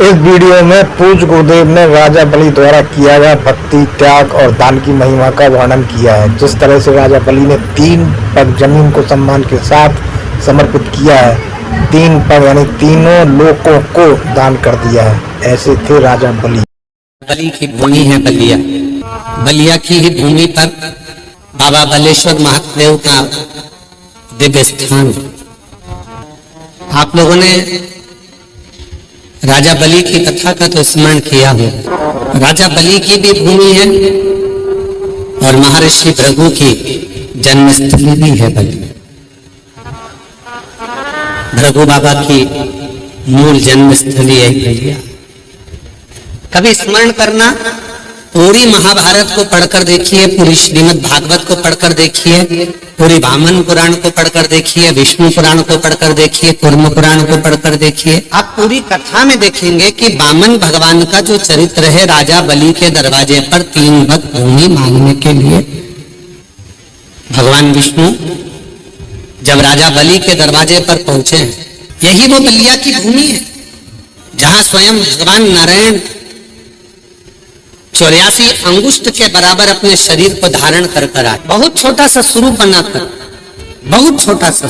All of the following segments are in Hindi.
इस वीडियो में पूज्य गुरुदेव ने राजा बलि द्वारा किया गया भक्ति, त्याग और दान की महिमा का वर्णन किया है। जिस तरह से राजा बलि ने 3 पग जमीन को सम्मान के साथ समर्पित किया है, 3 पग यानी तीनों लोकों को दान कर दिया है, ऐसे थे राजा बलि। बलि की भूमि है बलिया। बलिया की ही भूमि पर बाबा बलेश्वर महादेव का दिव्य स्थान। आप लोगों ने राजा बलि की कथा का तो स्मरण किया हो। राजा बलि की भी भूमि है और महर्षि भृगु की जन्मस्थली भी है बलि। भृगु बाबा की मूल जन्मस्थली है बलिया। कभी स्मरण करना, पूरी महाभारत को पढ़कर देखिए, पूरी श्रीमद् भागवत को पढ़कर देखिए, पूरी वामन पुराण को पढ़कर देखिए, विष्णु पुराण को पढ़कर देखिए, कूर्म पुराण को पढ़कर देखिए। आप पूरी कथा में देखेंगे कि वामन भगवान का जो चरित्र है, राजा बलि के दरवाजे पर 3 भक्त भूमि मांगने के लिए भगवान विष्णु जब राजा बलि के दरवाजे पर पहुंचे, यही वो बलिया की भूमि है जहां स्वयं भगवान नारायण 84 अंगुष्ठ के बराबर अपने शरीर को धारण कर आए। बहुत छोटा सा स्वरूप बनाकर, बहुत छोटा सा,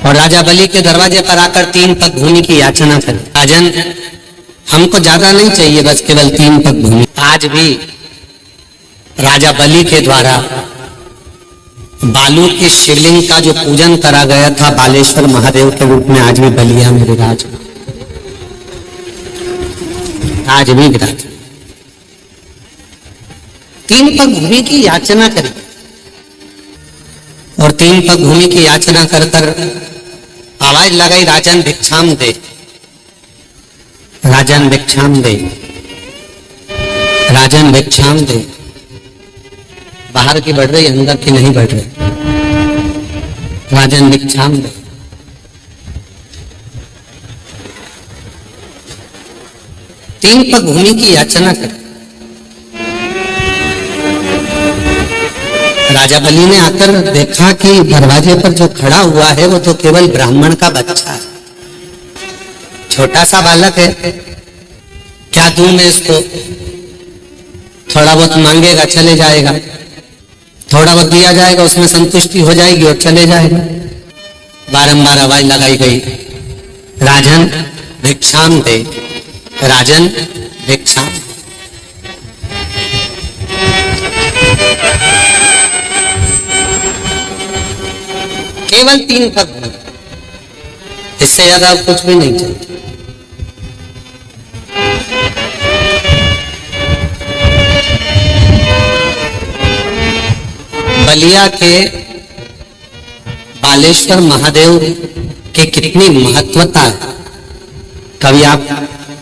और राजा बलि के दरवाजे पर आकर 3 पग भूमि की याचना करी। राजन, हमको ज्यादा नहीं चाहिए, बस केवल 3 पग भूमि। आज भी राजा बलि के द्वारा बालू के शिवलिंग का जो पूजन करा गया था बालेश्वर महादेव के रूप में, आज भी बलिया में विराज, आज भी विराज। 3 पग भूमि की याचना करी और 3 पग भूमि की याचना कर कर आवाज लगाई, राजन भिक्षाम दे, राजन भिक्षाम दे, राजन भिक्षाम दे। बाहर की बढ़ रही, अंदर की नहीं बढ़ रही। राजन भिक्षाम दे। 3 पग भूमि की याचना कर। राजा बलि ने आकर देखा कि दरवाजे पर जो खड़ा हुआ है वो तो केवल ब्राह्मण का बच्चा है, छोटा सा बालक है। क्या दूं मैं इसको? थोड़ा बहुत मांगेगा, चले जाएगा, थोड़ा बहुत दिया जाएगा, उसमें संतुष्टि हो जाएगी और चले जाएगा। बारंबार आवाज लगाई गई, राजन भिक्षाम दे, राजन भिक्षाम। केवल 3 पग, इससे ज्यादा कुछ भी नहीं चाहिए। बलिया के बालेश्वर महादेव के कितनी महत्वता है, कभी आप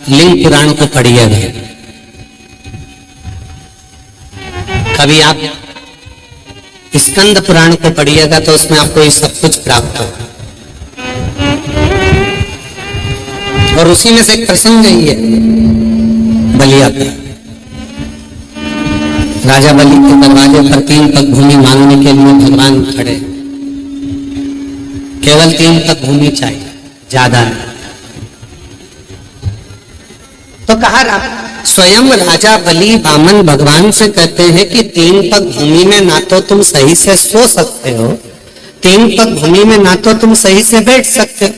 लिंग पुराण को पढ़िएगा, कभी आप स्कंद पुराण को पढ़िएगा, तो उसमें आपको ये सब कुछ प्राप्त होगा। और उसी में से एक प्रसंग है बलिया का। राजा बलि के दरवाजे पर 3 पग भूमि मांगने के लिए भगवान खड़े। केवल 3 पग भूमि चाहिए, ज्यादा नहीं। तो कहा, स्वयं राजा बलि वामन भगवान से कहते हैं कि 3 पग भूमि में ना तो तुम सही से सो सकते हो, 3 पग भूमि में ना तो तुम सही से बैठ सकते हो,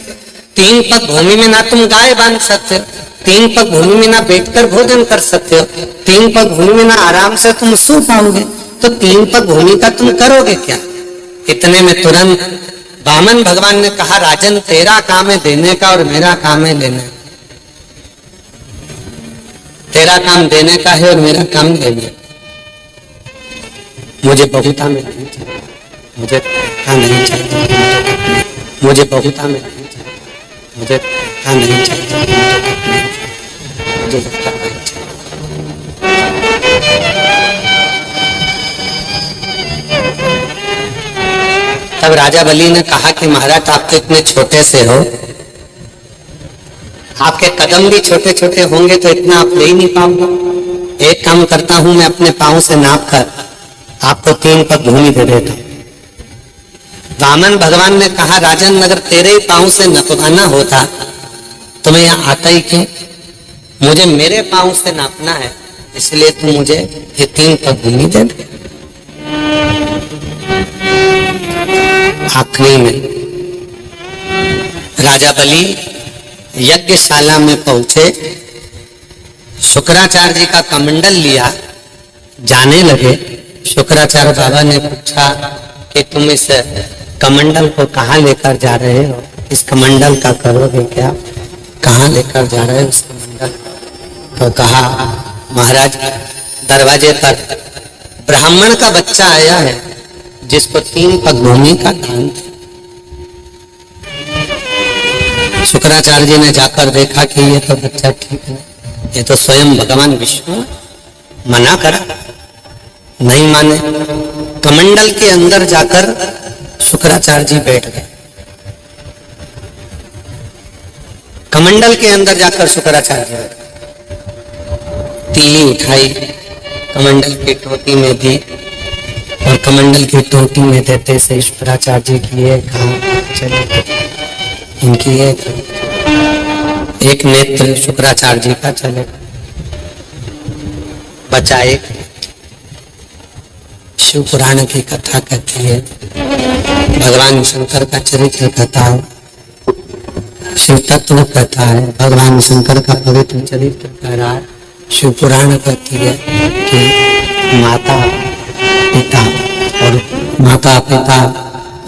3 पग भूमि में ना तुम गाय बांध सकते हो, 3 पग भूमि में ना बैठकर भोजन कर सकते हो, 3 पग भूमि में ना आराम से तुम सो पाओगे। तो 3 पग भूमि का तुम करोगे क्या? इतने में तुरंत वामन भगवान ने कहा, राजन तेरा काम है देने का और मेरा काम है लेने का। तेरा काम देने का है और मेरा काम लेने का। मुझे बहुता में नहीं चाहिए, मुझे नहीं चाहिए, मुझे बहुता में नहीं चाहिए, मुझे नहीं चाहिए, मुझे बहुता नहीं चाहिए। तब राजा बलि ने कहा कि महाराज आप तो इतने छोटे से हो, आपके कदम भी छोटे छोटे होंगे तो इतना आप ले ही नहीं पाऊंगा। एक काम करता हूं, मैं अपने पांव से नाप कर आपको 3 पग भूमि दे देता हूं। वामन भगवान ने कहा, राजन अगर तेरे ही पांव से नपवाना होता तो मैं यहाँ आता ही क्यों? मुझे मेरे पांव से नापना है, इसलिए तू मुझे ये 3 पग भूमि दे दे। आखिरी में राजा बलि यज्ञशाला में पहुंचे, शुक्राचार्य जी का कमंडल लिया, जाने लगे। शुक्राचार्य बाबा ने पूछा कि तुम इस कमंडल को कहाँ लेकर जा रहे हो, इस कमंडल का करोगे क्या, कहाँ लेकर जा रहे हो इस कमंडल? तो कहा महाराज दरवाजे पर ब्राह्मण का बच्चा आया है जिसको 3 पग भूमि का दान था। शुक्राचार्य जी ने जाकर देखा कि ये तो बच्चा ठीक है, ये तो स्वयं भगवान विष्णु, मना करा, नहीं माने। कमंडल के अंदर जाकर शुक्राचार्य जी बैठ गए। कमंडल के अंदर जाकर शुक्राचार्य जी बैठ गए, तीली उठाई, कमंडल की टोटी में दी, और कमंडल की टोटी में देते से शुक्राचार्य जी की चले, इनकी एक नेत्र शुक्राचार्य जी का चले, बचा एक। शिव पुराण की कथा कहती है, भगवान शंकर का चरित्र कथा, शिव तत्व कथा है, भगवान शंकर का पवित्र चरित्र कह रहा है। शिव पुराण कहती है कि माता पिता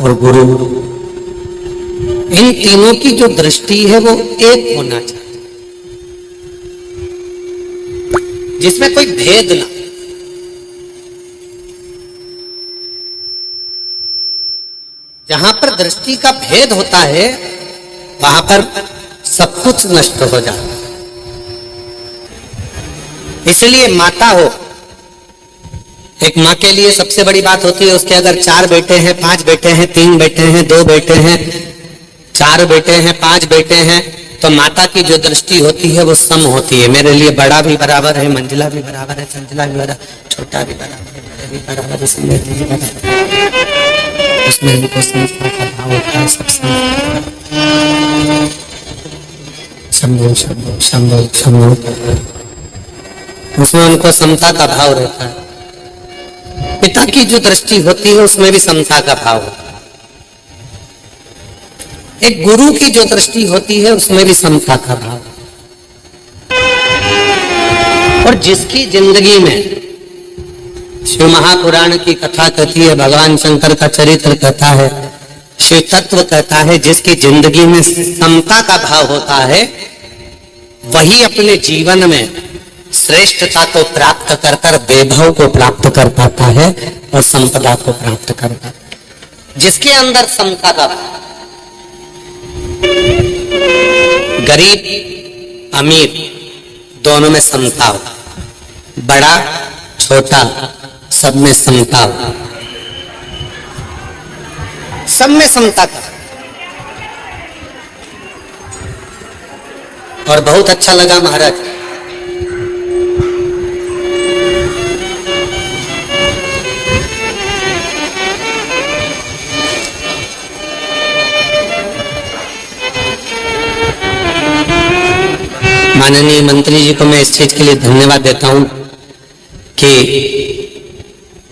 और गुरु, इन तीनों की जो दृष्टि है वो एक होना चाहिए, जिसमें कोई भेद ना। जहां पर दृष्टि का भेद होता है वहां पर सब कुछ नष्ट हो जाता है। इसलिए माता हो, एक माँ के लिए सबसे बड़ी बात होती है, उसके अगर 4 बेटे हैं, 5 बेटे हैं, 3 बेटे हैं, 2 बेटे हैं, 4 बेटे हैं, 5 बेटे हैं, तो माता की जो दृष्टि होती है वो सम होती है। मेरे लिए बड़ा भी बराबर है, मंजिला भी बराबर है, संजिला भी बराबर, छोटा भी बराबर है, बड़े भी बराबर है, उसमें उनको संस्था का भाव होता है। सब शंभो शंभो शंभो शंभो, उसमें उनको समता का भाव रहता है। पिता की जो दृष्टि होती है उसमें भी समता का भाव होता है। एक गुरु की जो दृष्टि होती है उसमें भी समता का भाव। और जिसकी जिंदगी में शिव महापुराण की कथा कहती है, भगवान शंकर का चरित्र कहता है, शिव तत्व कहता है, जिसकी जिंदगी में समता का भाव होता है वही अपने जीवन में श्रेष्ठता को प्राप्त कर कर वैभव को प्राप्त कर पाता है और संपदा को प्राप्त कर पाता है। जिसके अंदर समता का, गरीब अमीर दोनों में समता हो, बड़ा छोटा सब में समता हो, सब में समता का। और बहुत अच्छा लगा महाराज, माननीय मंत्री जी को मैं इस चीज के लिए धन्यवाद देता हूं कि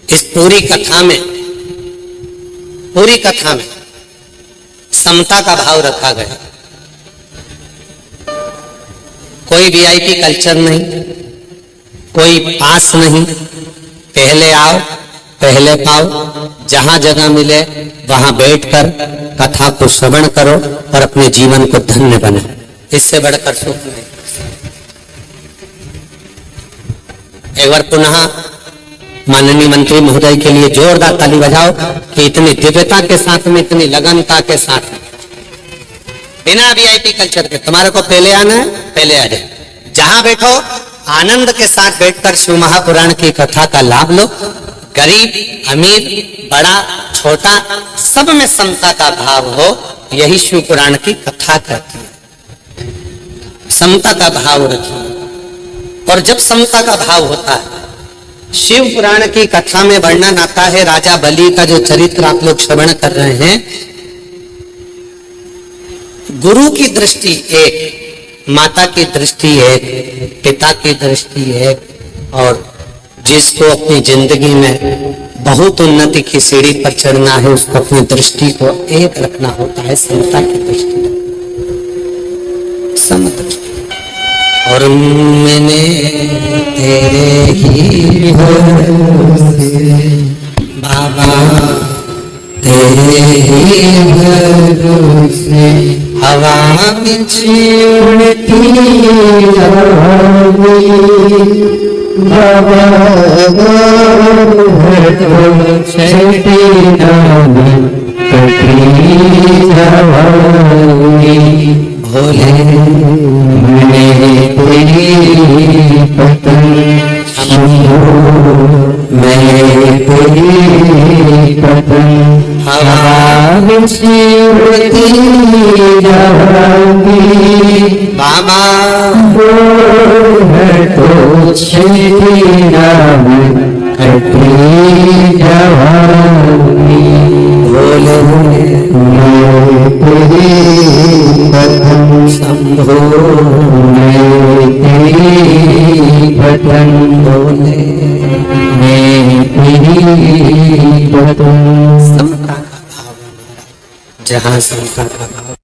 इस पूरी कथा में समता का भाव रखा गया। कोई वीआईपी कल्चर नहीं, कोई पास नहीं, पहले आओ पहले पाओ, जहां जगह मिले वहां बैठकर कथा को श्रवण करो और अपने जीवन को धन्य बनाओ, इससे बढ़कर सुख नहीं। एक बार पुनः माननीय मंत्री महोदय के लिए जोरदार ताली बजाओ कि इतनी दिव्यता के साथ में, इतनी लगनता के साथ, बिना वीआईपी कल्चर के तुम्हारे को पहले आना है, पहले आ जाए, जहां बैठो आनंद के साथ बैठकर शिव महापुराण की कथा का लाभ लो। गरीब अमीर बड़ा छोटा सब में समता का भाव हो, यही शिव पुराण की कथा कहती है। समता का भाव रखिए, और जब समता का भाव होता है, शिव पुराण की कथा में वर्णन आता है राजा बलि का, जो चरित्र आप लोग श्रवण कर रहे हैं। गुरु की दृष्टि एक, माता की दृष्टि एक, पिता की दृष्टि एक, और जिसको अपनी जिंदगी में बहुत उन्नति की सीढ़ी पर चढ़ना है उसको अपनी दृष्टि को एक रखना होता है, समता की दृष्टि, समदृष्टि। और मैंने तेरे ही भरोसे बाबा, तेरे ही भरोसे हवा में उड़ती जाऊंगी बाबा, छठी नामी कटी जाऊंगी भोले, मैं तेरी पतंग शंभो, मैं तेरी पतंग हवा में उड़ती जाऊंगी बाबा, है तो छठी नामी कटी जाऊंगी भोले, मैं तेरी पतंग शंभो, मैं तेरी पतंग भोले, मैं तेरी पतंग। समता का भाव, जहाँ समता का भाव